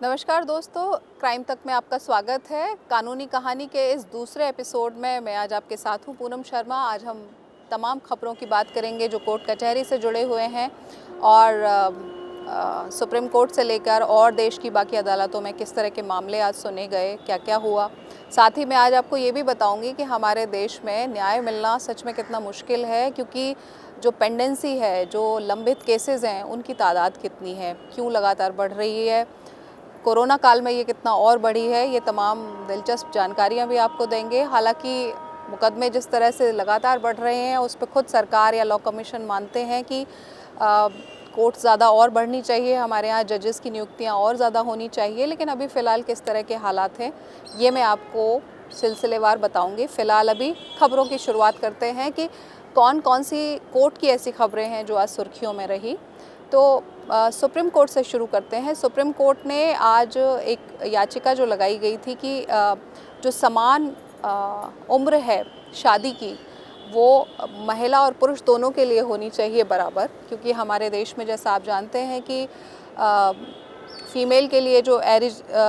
नमस्कार दोस्तों, क्राइम तक में आपका स्वागत है। कानूनी कहानी के इस दूसरे एपिसोड में मैं आज आपके साथ हूँ पूनम शर्मा। आज हम तमाम खबरों की बात करेंगे जो कोर्ट कचहरी से जुड़े हुए हैं और सुप्रीम कोर्ट से लेकर और देश की बाकी अदालतों में किस तरह के मामले आज सुने गए, क्या क्या हुआ। साथ ही मैं आज आपको ये भी बताऊंगी कि हमारे देश में न्याय मिलना सच में कितना मुश्किल है, क्योंकि जो पेंडेंसी है, जो लंबित केसेस हैं, उनकी तादाद कितनी है, क्यों लगातार बढ़ रही है, कोरोना काल में ये कितना और बढ़ी है। ये तमाम दिलचस्प जानकारियां भी आपको देंगे। हालांकि मुकदमे जिस तरह से लगातार बढ़ रहे हैं, उस पर खुद सरकार या लॉ कमीशन मानते हैं कि कोर्ट ज़्यादा और बढ़नी चाहिए, हमारे यहाँ जजेस की नियुक्तियाँ और ज़्यादा होनी चाहिए। लेकिन अभी फ़िलहाल किस तरह के हालात हैं, ये मैं आपको सिलसिलेवार बताऊँगी। फ़िलहाल अभी खबरों की शुरुआत करते हैं कि कौन कौन सी कोर्ट की ऐसी खबरें हैं जो आज सुर्खियों में रही। तो सुप्रीम कोर्ट से शुरू करते हैं। सुप्रीम कोर्ट ने आज एक याचिका जो लगाई गई थी कि जो समान उम्र है शादी की, वो महिला और पुरुष दोनों के लिए होनी चाहिए बराबर, क्योंकि हमारे देश में जैसा आप जानते हैं कि फ़ीमेल के लिए जो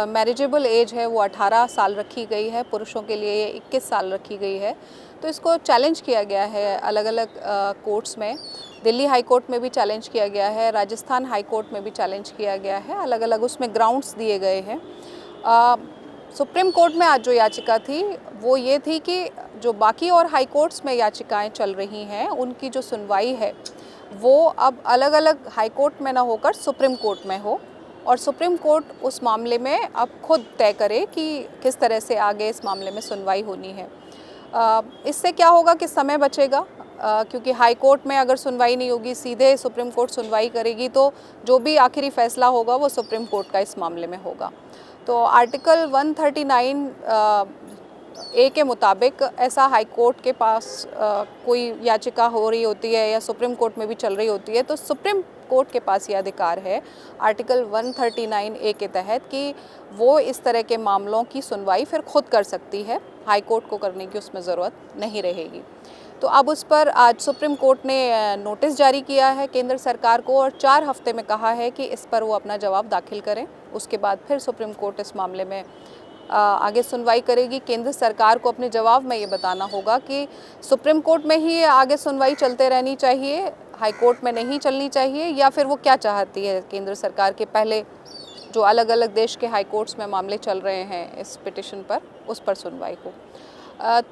मैरिजेबल एज है वो 18 साल रखी गई है, पुरुषों के लिए ये 21 साल रखी गई है। तो इसको चैलेंज किया गया है अलग अलग कोर्ट्स में। दिल्ली हाई कोर्ट में भी चैलेंज किया गया है, राजस्थान हाई कोर्ट में भी चैलेंज किया गया है। अलग अलग उसमें ग्राउंड्स दिए गए हैं। सुप्रीम कोर्ट में आज जो याचिका थी वो ये थी कि जो बाकी और हाई कोर्ट्स में याचिकाएं चल रही हैं, उनकी जो सुनवाई है वो अब अलग अलग हाई कोर्ट में ना होकर सुप्रीम कोर्ट में हो, और सुप्रीम कोर्ट उस मामले में अब खुद तय करे कि किस तरह से आगे इस मामले में सुनवाई होनी है। इससे क्या होगा कि समय बचेगा, क्योंकि हाई कोर्ट में अगर सुनवाई नहीं होगी, सीधे सुप्रीम कोर्ट सुनवाई करेगी, तो जो भी आखिरी फैसला होगा वो सुप्रीम कोर्ट का इस मामले में होगा। तो आर्टिकल 139 ए के मुताबिक ऐसा हाई कोर्ट के पास कोई याचिका हो रही होती है या सुप्रीम कोर्ट में भी चल रही होती है, तो सुप्रीम कोर्ट के पास ये अधिकार है आर्टिकल 139 ए के तहत कि वो इस तरह के मामलों की सुनवाई फिर खुद कर सकती है। हाई कोर्ट को करने की उसमें ज़रूरत नहीं रहेगी। तो अब उस पर आज सुप्रीम कोर्ट ने नोटिस जारी किया है केंद्र सरकार को, और 4 हफ्ते में कहा है कि इस पर वो अपना जवाब दाखिल करें। उसके बाद फिर सुप्रीम कोर्ट इस मामले में आगे सुनवाई करेगी। केंद्र सरकार को अपने जवाब में ये बताना होगा कि सुप्रीम कोर्ट में ही आगे सुनवाई चलते रहनी चाहिए, हाई कोर्ट में नहीं चलनी चाहिए, या फिर वो क्या चाहती है केंद्र सरकार के पहले जो अलग अलग देश के हाई कोर्ट्स में मामले चल रहे हैं इस पिटिशन पर, उस पर सुनवाई हो।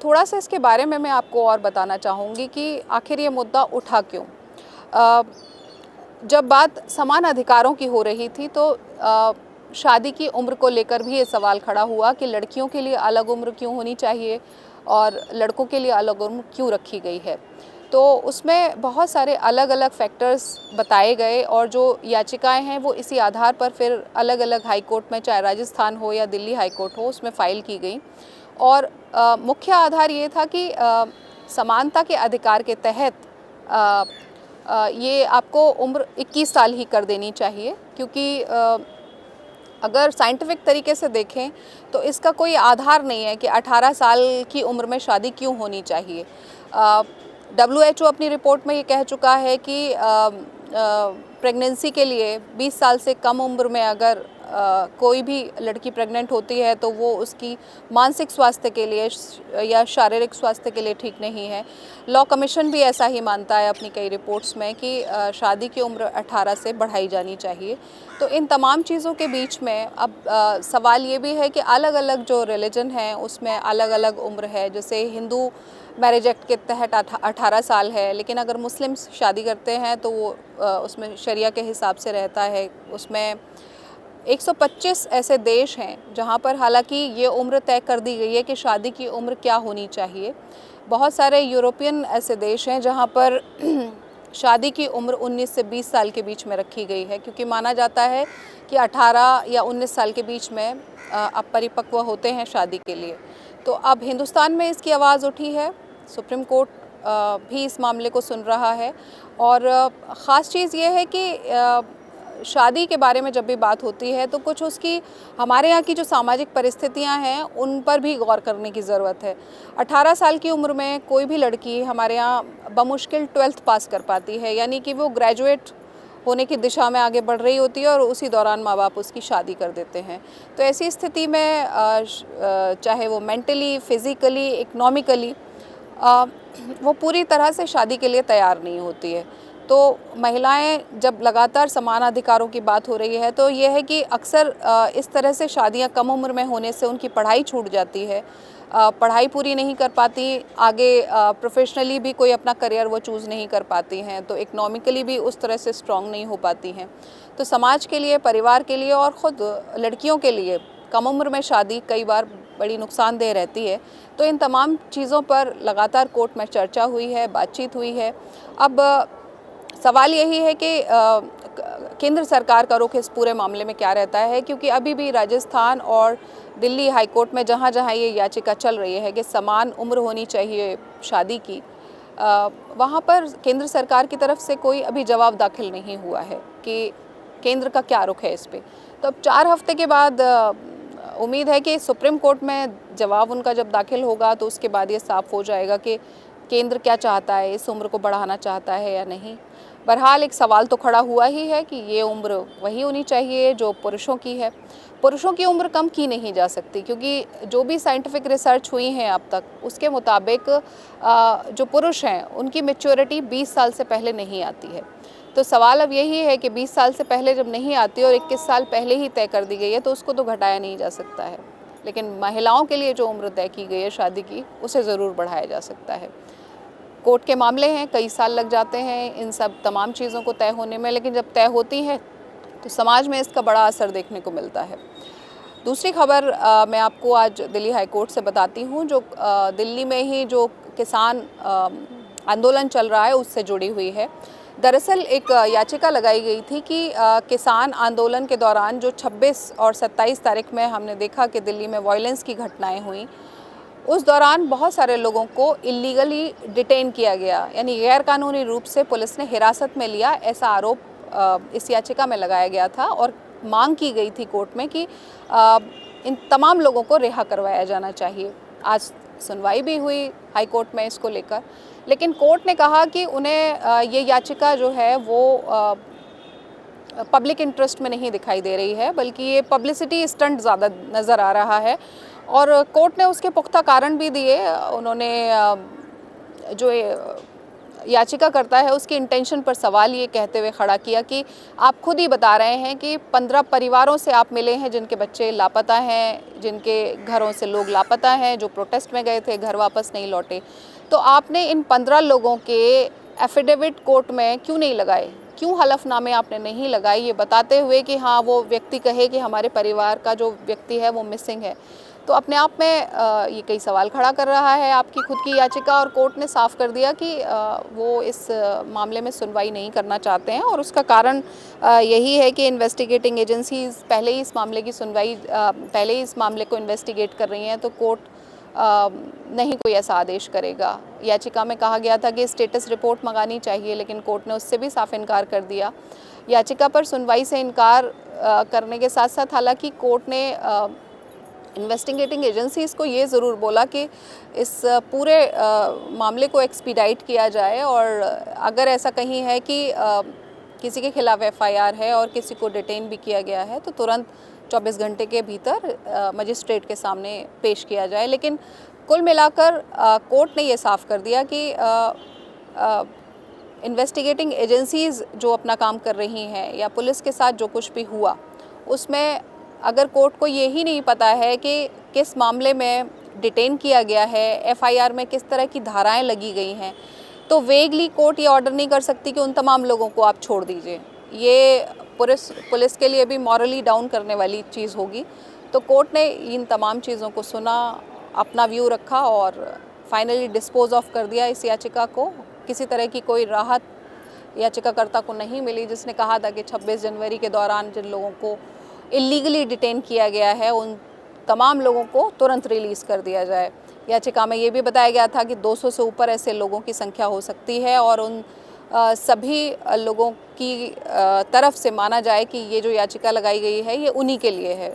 थोड़ा सा इसके बारे में मैं आपको और बताना चाहूँगी कि आखिर ये मुद्दा उठा क्यों। जब बात समान अधिकारों की हो रही थी तो शादी की उम्र को लेकर भी ये सवाल खड़ा हुआ कि लड़कियों के लिए अलग उम्र क्यों होनी चाहिए और लड़कों के लिए अलग उम्र क्यों रखी गई है। तो उसमें बहुत सारे अलग अलग फैक्टर्स बताए गए, और जो याचिकाएं हैं वो इसी आधार पर फिर अलग अलग हाई कोर्ट में, चाहे राजस्थान हो या दिल्ली हाई कोर्ट हो, उसमें फ़ाइल की गई। और मुख्य आधार ये था कि समानता के अधिकार के तहत ये आपको उम्र 21 साल ही कर देनी चाहिए, क्योंकि अगर साइंटिफिक तरीके से देखें तो इसका कोई आधार नहीं है कि 18 साल की उम्र में शादी क्यों होनी चाहिए। WHO अपनी रिपोर्ट में ये कह चुका है कि प्रेगनेंसी के लिए 20 साल से कम उम्र में अगर कोई भी लड़की प्रेग्नेंट होती है तो वो उसकी मानसिक स्वास्थ्य के लिए या शारीरिक स्वास्थ्य के लिए ठीक नहीं है। लॉ कमीशन भी ऐसा ही मानता है अपनी कई रिपोर्ट्स में कि शादी की उम्र 18 से बढ़ाई जानी चाहिए। तो इन तमाम चीज़ों के बीच में अब सवाल ये भी है कि अलग अलग जो रिलीजन हैं उसमें अलग अलग उम्र है। जैसे हिंदू मैरिज एक्ट के तहत 18 साल है, लेकिन अगर मुस्लिम्स शादी करते हैं तो वो उसमें शरिया के हिसाब से रहता है। उसमें 125 ऐसे देश हैं जहाँ पर हालांकि ये उम्र तय कर दी गई है कि शादी की उम्र क्या होनी चाहिए। बहुत सारे यूरोपियन ऐसे देश हैं जहाँ पर शादी की उम्र 19 से 20 साल के बीच में रखी गई है, क्योंकि माना जाता है कि 18 या 19 साल के बीच में अब परिपक्व होते हैं शादी के लिए। तो अब हिंदुस्तान में इसकी आवाज़ उठी है, सुप्रीम कोर्ट भी इस मामले को सुन रहा है। और ख़ास चीज़ ये है कि शादी के बारे में जब भी बात होती है तो कुछ उसकी हमारे यहाँ की जो सामाजिक परिस्थितियाँ हैं उन पर भी गौर करने की ज़रूरत है। 18 साल की उम्र में कोई भी लड़की हमारे यहाँ बमुश्किल 12th पास कर पाती है, यानी कि वो ग्रेजुएट होने की दिशा में आगे बढ़ रही होती है और उसी दौरान माँ बाप उसकी शादी कर देते हैं। तो ऐसी स्थिति में चाहे वो मेंटली, फिज़िकली, इकोनॉमिकली वो पूरी तरह से शादी के लिए तैयार नहीं होती है। तो महिलाएं जब लगातार समान अधिकारों की बात हो रही है तो ये है कि अक्सर इस तरह से शादियां कम उम्र में होने से उनकी पढ़ाई छूट जाती है, पढ़ाई पूरी नहीं कर पाती, आगे प्रोफेशनली भी कोई अपना करियर वो चूज़ नहीं कर पाती हैं, तो इकोनॉमिकली भी उस तरह से स्ट्रॉन्ग नहीं हो पाती हैं। तो समाज के लिए, परिवार के लिए और ख़ुद लड़कियों के लिए कम उम्र में शादी कई बार बड़ी नुकसानदेह रहती है। तो इन तमाम चीज़ों पर लगातार कोर्ट में चर्चा हुई है, बातचीत हुई है। अब सवाल यही है कि केंद्र सरकार का रुख इस पूरे मामले में क्या रहता है, क्योंकि अभी भी राजस्थान और दिल्ली हाई कोर्ट में जहाँ जहाँ ये याचिका चल रही है कि समान उम्र होनी चाहिए शादी की, वहाँ पर केंद्र सरकार की तरफ से कोई अभी जवाब दाखिल नहीं हुआ है कि केंद्र का क्या रुख है इस पे। तो अब 4 हफ्ते के बाद उम्मीद है कि सुप्रीम कोर्ट में जवाब उनका जब दाखिल होगा तो उसके बाद ये साफ हो जाएगा कि केंद्र क्या चाहता है, इस उम्र को बढ़ाना चाहता है या नहीं। बहरहाल एक सवाल तो खड़ा हुआ ही है कि ये उम्र वही होनी चाहिए जो पुरुषों की है। पुरुषों की उम्र कम की नहीं जा सकती, क्योंकि जो भी साइंटिफिक रिसर्च हुई हैं अब तक उसके मुताबिक जो पुरुष हैं उनकी मैच्योरिटी 20 साल से पहले नहीं आती है। तो सवाल अब यही है कि 20 साल से पहले जब नहीं आती और 21 साल पहले ही तय कर दी गई है तो उसको तो घटाया नहीं जा सकता है, लेकिन महिलाओं के लिए जो उम्र तय की गई है शादी की उसे ज़रूर बढ़ाया जा सकता है। कोर्ट के मामले हैं, कई साल लग जाते हैं इन सब तमाम चीज़ों को तय होने में, लेकिन जब तय होती हैं तो समाज में इसका बड़ा असर देखने को मिलता है। दूसरी खबर मैं आपको आज दिल्ली हाई कोर्ट से बताती हूँ, जो दिल्ली में ही जो किसान आंदोलन चल रहा है उससे जुड़ी हुई है। दरअसल एक याचिका लगाई गई थी कि किसान आंदोलन के दौरान जो 26 और 27 तारीख में हमने देखा कि दिल्ली में वायलेंस की घटनाएं हुई, उस दौरान बहुत सारे लोगों को इलीगली डिटेन किया गया, यानी गैरकानूनी रूप से पुलिस ने हिरासत में लिया, ऐसा आरोप इस याचिका में लगाया गया था और मांग की गई थी कोर्ट में कि इन तमाम लोगों को रिहा करवाया जाना चाहिए। आज सुनवाई भी हुई हाई कोर्ट में इसको लेकर, लेकिन कोर्ट ने कहा कि उन्हें ये याचिका जो है वो पब्लिक इंटरेस्ट में नहीं दिखाई दे रही है, बल्कि ये पब्लिसिटी स्टंट ज़्यादा नज़र आ रहा है। और कोर्ट ने उसके पुख्ता कारण भी दिए। उन्होंने जो याचिका करता है उसकी इंटेंशन पर सवाल ये कहते हुए खड़ा किया कि आप खुद ही बता रहे हैं कि 15 परिवारों से आप मिले हैं जिनके बच्चे लापता हैं, जिनके घरों से लोग लापता हैं, जो प्रोटेस्ट में गए थे घर वापस नहीं लौटे। तो आपने इन 15 लोगों के एफिडेविट कोर्ट में क्यों नहीं लगाए, क्यों हलफनामे आपने नहीं लगाए, ये बताते हुए कि हाँ वो व्यक्ति कहे कि हमारे परिवार का जो व्यक्ति है वो मिसिंग है। तो अपने आप में ये कई सवाल खड़ा कर रहा है आपकी खुद की याचिका, और कोर्ट ने साफ कर दिया कि वो इस मामले में सुनवाई नहीं करना चाहते हैं। और उसका कारण यही है कि इन्वेस्टिगेटिंग एजेंसीज पहले ही इस मामले की सुनवाई पहले ही इस मामले को इन्वेस्टिगेट कर रही हैं, तो कोर्ट नहीं कोई ऐसा आदेश करेगा। याचिका में कहा गया था कि स्टेटस रिपोर्ट मंगानी चाहिए, लेकिन कोर्ट ने उससे भी साफ इनकार कर दिया। याचिका पर सुनवाई से इनकार करने के साथ साथ हालांकि कोर्ट ने इन्वेस्टिगेटिंग एजेंसीज़ को ये ज़रूर बोला कि इस पूरे मामले को एक्सपीडाइट किया जाए, और अगर ऐसा कहीं है कि किसी के खिलाफ एफआईआर है और किसी को डिटेन भी किया गया है तो तुरंत 24 घंटे के भीतर मजिस्ट्रेट के सामने पेश किया जाए। लेकिन कुल मिलाकर कोर्ट ने ये साफ कर दिया कि इन्वेस्टिगेटिंग एजेंसीज़ जो अपना काम कर रही हैं या पुलिस के साथ जो कुछ भी हुआ उसमें अगर कोर्ट को ये ही नहीं पता है कि किस मामले में डिटेन किया गया है, एफआईआर में किस तरह की धाराएं लगी गई हैं, तो वेगली कोर्ट ये ऑर्डर नहीं कर सकती कि उन तमाम लोगों को आप छोड़ दीजिए। ये पुलिस के लिए भी मॉरली डाउन करने वाली चीज़ होगी। तो कोर्ट ने इन तमाम चीज़ों को सुना, अपना व्यू रखा और फाइनली डिस्पोज ऑफ कर दिया इस याचिका को। किसी तरह की कोई राहत याचिकाकर्ता को नहीं मिली, जिसने कहा था कि 26 जनवरी के दौरान जिन लोगों को इलीगली डिटेन किया गया है उन तमाम लोगों को तुरंत रिलीज़ कर दिया जाए। याचिका में ये भी बताया गया था कि 200 से ऊपर ऐसे लोगों की संख्या हो सकती है और उन सभी लोगों की तरफ से माना जाए कि ये जो याचिका लगाई गई है ये उन्हीं के लिए है।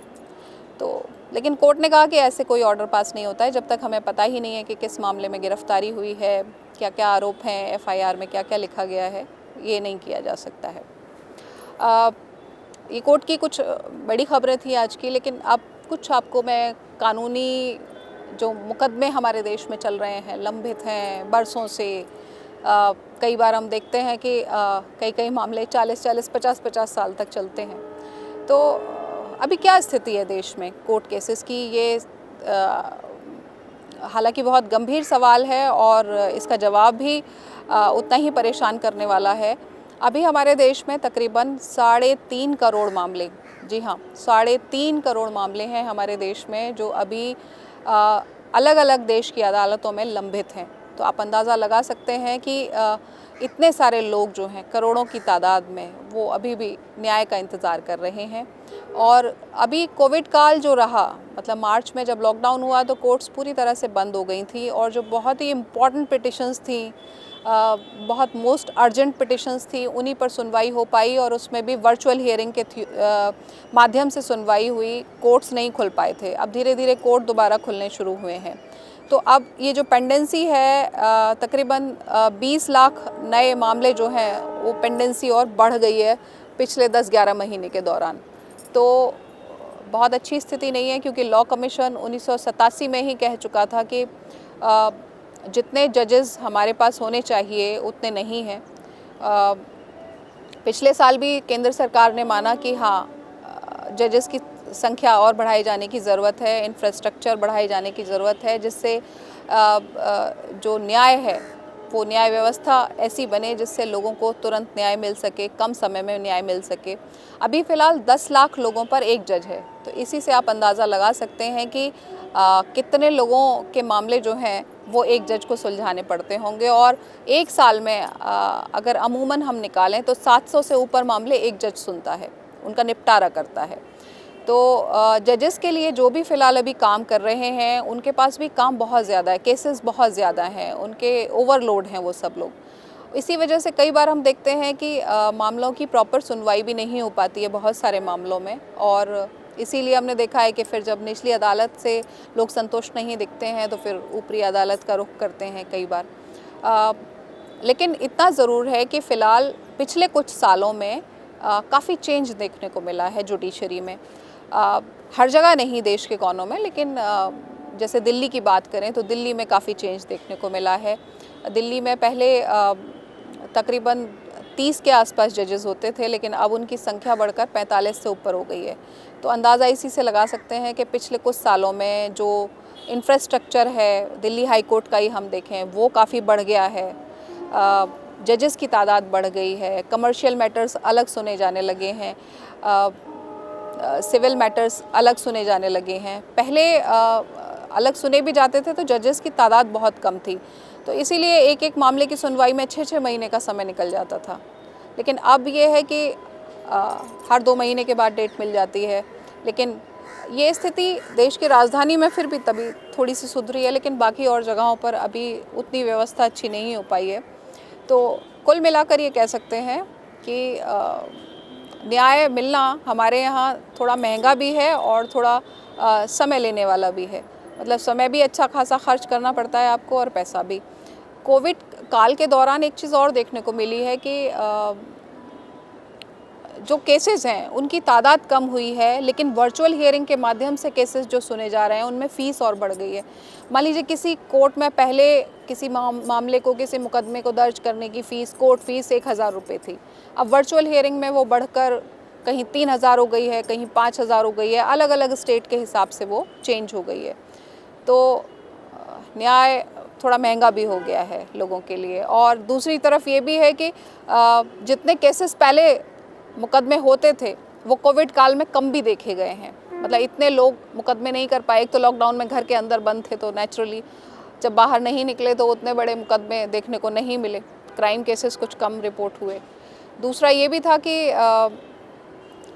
तो लेकिन कोर्ट ने कहा कि ऐसे कोई ऑर्डर पास नहीं होता है जब तक हमें पता ही नहीं है कि किस मामले में गिरफ्तारी हुई है, क्या क्या आरोप हैं, एफआईआर में क्या क्या लिखा गया है, ये नहीं किया जा सकता है। अ, ये कोर्ट की कुछ बड़ी खबरें थी आज की, लेकिन अब कुछ आपको मैं कानूनी जो मुकदमे हमारे देश में चल रहे हैं, लंबित हैं बरसों से। कई बार हम देखते हैं कि कई कई मामले 40-40, 50-50 साल तक चलते हैं। तो अभी क्या स्थिति है देश में कोर्ट केसेस की, ये हालांकि बहुत गंभीर सवाल है और इसका जवाब भी उतना ही परेशान करने वाला है। अभी हमारे देश में तकरीबन 3.5 करोड़ मामले, जी हाँ 3.5 करोड़ मामले हैं हमारे देश में, जो अभी अलग अलग देश की अदालतों में लंबित हैं। तो आप अंदाज़ा लगा सकते हैं कि इतने सारे लोग जो हैं, करोड़ों की तादाद में, वो अभी भी न्याय का इंतज़ार कर रहे हैं। और अभी कोविड काल जो रहा, मतलब मार्च में जब लॉकडाउन हुआ तो कोर्ट्स पूरी तरह से बंद हो गई थी, और जो बहुत ही इम्पॉर्टेंट पिटिशंस थी, बहुत मोस्ट अर्जेंट पिटिशंस थी, उन्हीं पर सुनवाई हो पाई, और उसमें भी वर्चुअल हियरिंग के माध्यम से सुनवाई हुई। कोर्ट्स नहीं खुल पाए थे। अब धीरे धीरे कोर्ट दोबारा खुलने शुरू हुए हैं। तो अब ये जो पेंडेंसी है, तकरीबन 20 लाख नए मामले जो हैं, वो पेंडेंसी और बढ़ गई है पिछले 10-11 महीने के दौरान। तो बहुत अच्छी स्थिति नहीं है, क्योंकि लॉ कमीशन 1987 में ही कह चुका था कि जितने जजेस हमारे पास होने चाहिए उतने नहीं हैं। पिछले साल भी केंद्र सरकार ने माना कि हाँ, जजेस की संख्या और बढ़ाए जाने की ज़रूरत है, इंफ्रास्ट्रक्चर बढ़ाए जाने की ज़रूरत है, जिससे जो न्याय है वो न्याय व्यवस्था ऐसी बने जिससे लोगों को तुरंत न्याय मिल सके, कम समय में न्याय मिल सके। अभी फ़िलहाल 10 लाख लोगों पर एक जज है, तो इसी से आप अंदाज़ा लगा सकते हैं कि कितने लोगों के मामले जो हैं वो एक जज को सुलझाने पड़ते होंगे। और एक साल में अगर अमूमन हम निकालें तो 700 से ऊपर मामले एक जज सुनता है, उनका निपटारा करता है। तो जजेस के लिए जो भी फ़िलहाल अभी काम कर रहे हैं, उनके पास भी काम बहुत ज़्यादा है, केसेस बहुत ज़्यादा हैं, उनके ओवरलोड हैं वो सब लोग। इसी वजह से कई बार हम देखते हैं कि मामलों की प्रॉपर सुनवाई भी नहीं हो पाती है बहुत सारे मामलों में, और इसीलिए हमने देखा है कि फिर जब निचली अदालत से लोग संतुष्ट नहीं दिखते हैं तो फिर ऊपरी अदालत का रुख करते हैं कई बार। लेकिन इतना ज़रूर है कि फ़िलहाल पिछले कुछ सालों में काफ़ी चेंज देखने को मिला है जुडिशरी में। हर जगह नहीं देश के कोनों में, लेकिन जैसे दिल्ली की बात करें तो दिल्ली में काफ़ी चेंज देखने को मिला है। दिल्ली में पहले तकरीबन 30 के आसपास जजेस होते थे, लेकिन अब उनकी संख्या बढ़कर 45 से ऊपर हो गई है। तो अंदाज़ा इसी से लगा सकते हैं कि पिछले कुछ सालों में जो इंफ्रास्ट्रक्चर है, दिल्ली हाई कोर्ट का ही हम देखें, वो काफ़ी बढ़ गया है। जजेस की तादाद बढ़ गई है, कमर्शियल मैटर्स अलग सुने जाने लगे हैं, सिविल मैटर्स अलग सुने जाने लगे हैं। पहले अलग सुने भी जाते थे तो जजेस की तादाद बहुत कम थी, तो इसीलिए एक एक मामले की सुनवाई में 6-6 महीने का समय निकल जाता था। लेकिन अब ये है कि हर 2 महीने के बाद डेट मिल जाती है। लेकिन ये स्थिति देश की राजधानी में फिर भी तभी थोड़ी सी सुधरी है, लेकिन बाकी और जगहों पर अभी उतनी व्यवस्था अच्छी नहीं हो पाई है। तो कुल मिलाकर ये कह सकते हैं कि न्याय मिलना हमारे यहाँ थोड़ा महंगा भी है और थोड़ा समय लेने वाला भी है। मतलब समय भी अच्छा खासा खर्च करना पड़ता है आपको, और पैसा भी। कोविड काल के दौरान एक चीज़ और देखने को मिली है कि जो केसेस हैं उनकी तादाद कम हुई है, लेकिन वर्चुअल हियरिंग के माध्यम से केसेस जो सुने जा रहे हैं उनमें फ़ीस और बढ़ गई है। मान लीजिए किसी कोर्ट में पहले किसी मामले को, किसी मुकदमे को दर्ज करने की फ़ीस, कोर्ट फ़ीस 1000 रुपये थी। अब वर्चुअल हियरिंग में वो बढ़कर कहीं 3000 हो गई है, कहीं 5000 हो गई है। अलग अलग स्टेट के हिसाब से वो चेंज हो गई है। तो न्याय थोड़ा महंगा भी हो गया है लोगों के लिए। और दूसरी तरफ ये भी है कि जितने केसेस पहले मुकदमे होते थे वो कोविड काल में कम भी देखे गए हैं। मतलब इतने लोग मुकदमे नहीं कर पाए। एक तो लॉकडाउन में घर के अंदर बंद थे, तो नेचुरली जब बाहर नहीं निकले तो उतने बड़े मुकदमे देखने को नहीं मिले, क्राइम केसेस कुछ कम रिपोर्ट हुए। दूसरा ये भी था कि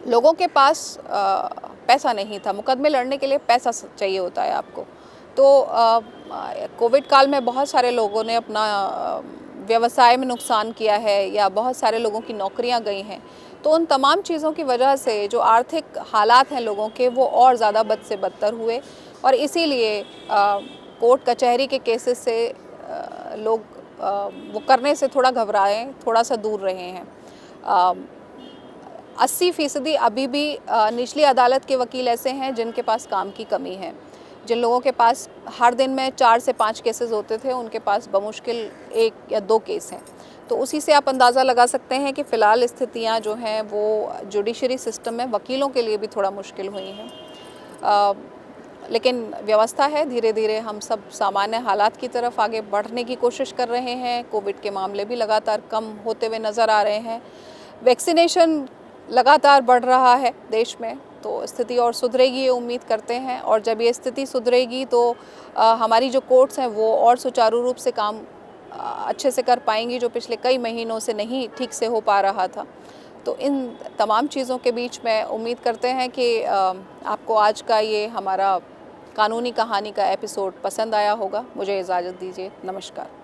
लोगों के पास पैसा नहीं था, मुकदमे लड़ने के लिए पैसा चाहिए होता है आपको। तो कोविड काल में बहुत सारे लोगों ने अपना व्यवसाय में नुकसान किया है, या बहुत सारे लोगों की नौकरियां गई हैं। तो उन तमाम चीज़ों की वजह से जो आर्थिक हालात हैं लोगों के, वो और ज़्यादा बद से बदतर हुए, और इसीलिए कोर्ट कचहरी के केसेस से लोग वो करने से थोड़ा घबराए, थोड़ा सा दूर रहे हैं। 80% अभी भी निचली अदालत के वकील ऐसे हैं जिनके पास काम की कमी है। जिन लोगों के पास हर दिन में 4 से 5 केसेस होते थे, उनके पास बमुश्किल 1 या 2 केस हैं। तो उसी से आप अंदाज़ा लगा सकते हैं कि फ़िलहाल स्थितियाँ जो हैं वो जुडिशरी सिस्टम में वकीलों के लिए भी थोड़ा मुश्किल हुई हैं। लेकिन व्यवस्था है, धीरे धीरे हम सब सामान्य हालात की तरफ आगे बढ़ने की कोशिश कर रहे हैं। कोविड के मामले भी लगातार कम होते हुए नज़र आ रहे हैं। वैक्सीनेशन लगातार बढ़ रहा है देश में, तो स्थिति और सुधरेगी ये उम्मीद करते हैं। और जब ये स्थिति सुधरेगी तो हमारी जो कोर्ट्स हैं वो और सुचारू रूप से काम अच्छे से कर पाएंगी, जो पिछले कई महीनों से नहीं ठीक से हो पा रहा था। तो इन तमाम चीज़ों के बीच में उम्मीद करते हैं कि आपको आज का ये हमारा कानूनी कहानी का एपिसोड पसंद आया होगा। मुझे इजाज़त दीजिए, नमस्कार।